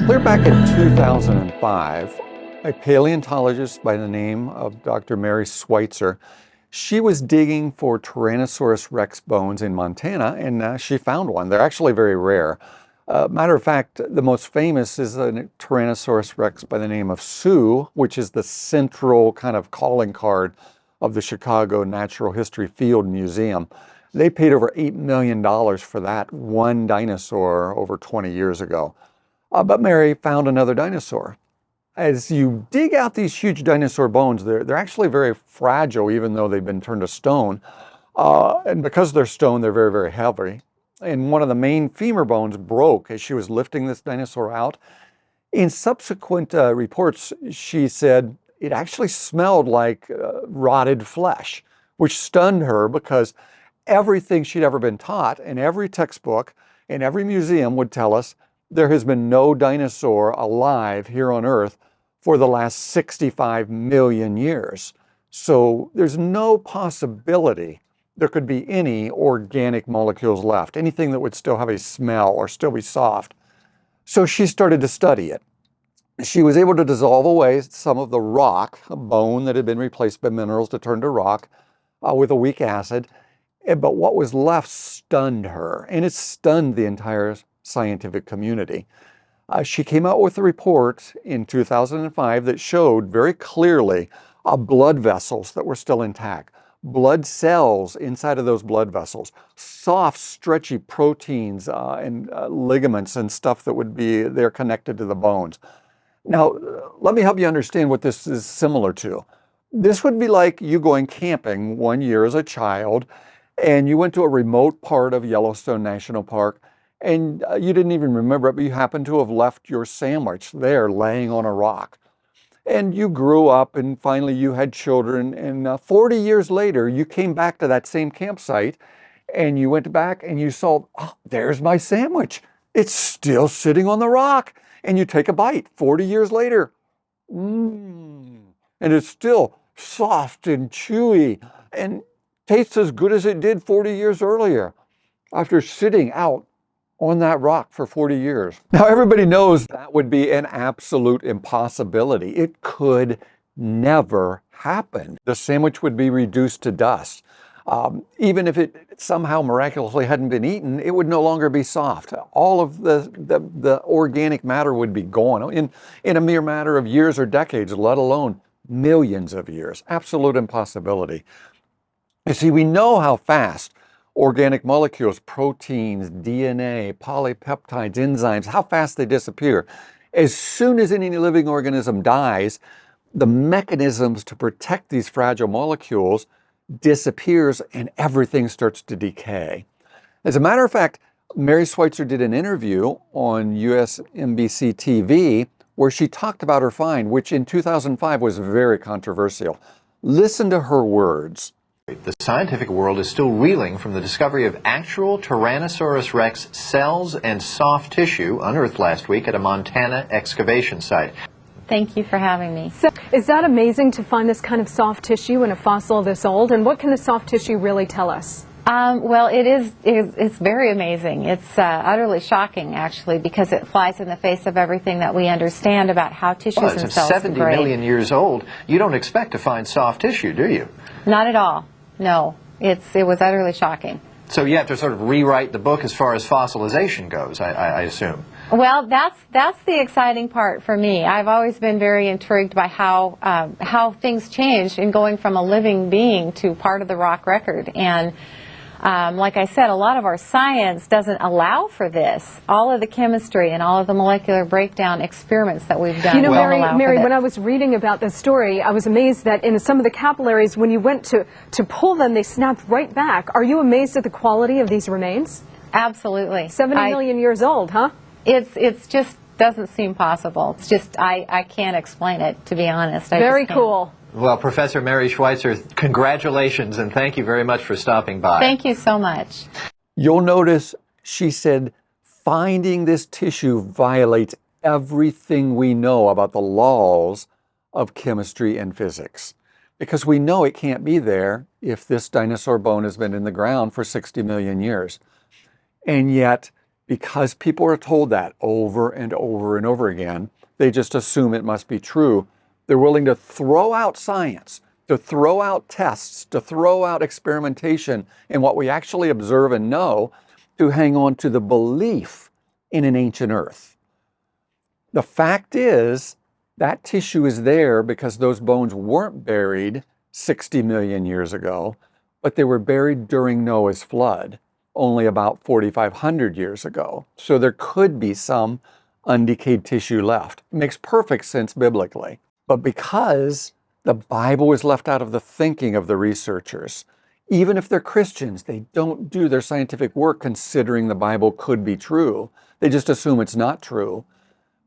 Clear back in 2005, a paleontologist by the name of Dr. Mary Schweitzer, she was digging for Tyrannosaurus rex bones in Montana, and she found one. They're actually very rare. Matter of fact, the most famous is a Tyrannosaurus rex by the name of Sue, which is the central kind of calling card of the Chicago Natural History Field Museum. They paid over $8 million for that one dinosaur over 20 years ago. But Mary found another dinosaur. As you dig out these huge dinosaur bones, they're actually very fragile, even though they've been turned to stone. And because they're stone, they're very, very heavy. And one of the main femur bones broke as she was lifting this dinosaur out. In subsequent reports, she said it actually smelled like rotted flesh, which stunned her because everything she'd ever been taught in every textbook, in every museum would tell us there has been no dinosaur alive here on Earth for the last 65 million years. So there's no possibility there could be any organic molecules left, anything that would still have a smell or still be soft. So she started to study it. She was able to dissolve away some of the rock, a bone that had been replaced by minerals to turn to rock, with a weak acid. But what was left stunned her, and it stunned the entire scientific community. She came out with a report in 2005 that showed very clearly blood vessels that were still intact, blood cells inside of those blood vessels, soft, stretchy proteins and ligaments and stuff that would be there connected to the bones. Now, let me help you understand what this is similar to. This would be like you going camping one year as a child, and you went to a remote part of Yellowstone National Park, and you didn't even remember it, but you happened to have left your sandwich there laying on a rock. And you grew up, and finally you had children, and 40 years later, you came back to that same campsite, and you went back and you saw, oh, there's my sandwich. It's still sitting on the rock. And you take a bite 40 years later. And it's still soft and chewy and tastes as good as it did 40 years earlier after sitting out on that rock for 40 years. Now, everybody knows that would be an absolute impossibility. It could never happen. The sandwich would be reduced to dust. Even if it somehow miraculously hadn't been eaten, it would no longer be soft. All of the organic matter would be gone in a mere matter of years or decades, let alone millions of years. Absolute impossibility. You see, we know how fast organic molecules, proteins, DNA, polypeptides, enzymes, how fast they disappear. As soon as any living organism dies, the mechanisms to protect these fragile molecules disappears and everything starts to decay. As a matter of fact, Mary Schweitzer did an interview on USNBC TV where she talked about her find, which in 2005 was very controversial. Listen to her words. The scientific world is still reeling from the discovery of actual Tyrannosaurus rex cells and soft tissue unearthed last week at a Montana excavation site. Thank you for having me. So, is that amazing to find this kind of soft tissue in a fossil this old? And what can the soft tissue really tell us? Well, it's very amazing. It's utterly shocking, actually, because it flies in the face of everything that we understand about how tissues and It's cells 70 degrade. million years old. You don't expect to find soft tissue, do you? Not at all. No. It was utterly shocking. So you have to sort of rewrite the book as far as fossilization goes, I assume. Well, that's the exciting part for me. I've always been very intrigued by how things change in going from a living being to part of the rock record. And like I said, a lot of our science doesn't allow for this. All of the chemistry and all of the molecular breakdown experiments that we've done. You know, don't allow Mary, for when I was reading about this story, I was amazed that in some of the capillaries, when you went to pull them, they snapped right back. Are you amazed at the quality of these remains? Absolutely. 70 million years old, huh? It's just doesn't seem possible. It's just I can't explain it, to be honest. Very cool. Well, Professor Mary Schweitzer, congratulations and thank you very much for stopping by. Thank you so much. You'll notice she said finding this tissue violates everything we know about the laws of chemistry and physics. because we know it can't be there if this dinosaur bone has been in the ground for 60 million years. And yet, because people are told that over and over and over again, they just assume it must be true. They're willing to throw out science, to throw out tests, to throw out experimentation and what we actually observe and know, to hang on to the belief in an ancient Earth. The fact is, that tissue is there because those bones weren't buried 60 million years ago, but they were buried during Noah's flood, only about 4,500 years ago. So there could be some undecayed tissue left. It makes perfect sense biblically. But because the Bible is left out of the thinking of the researchers, even if they're Christians, they don't do their scientific work considering the Bible could be true. They just assume it's not true.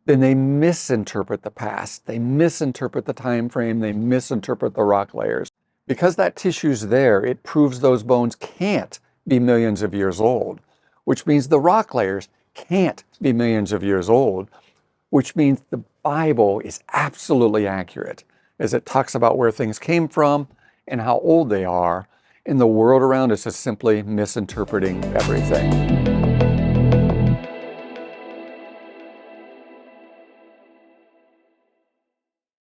Then they misinterpret the past. They misinterpret the time frame. They misinterpret the rock layers. Because that tissue's there, it proves those bones can't be millions of years old, which means the rock layers can't be millions of years old, which means the Bible is absolutely accurate as it talks about where things came from and how old they are, and the world around us is simply misinterpreting everything.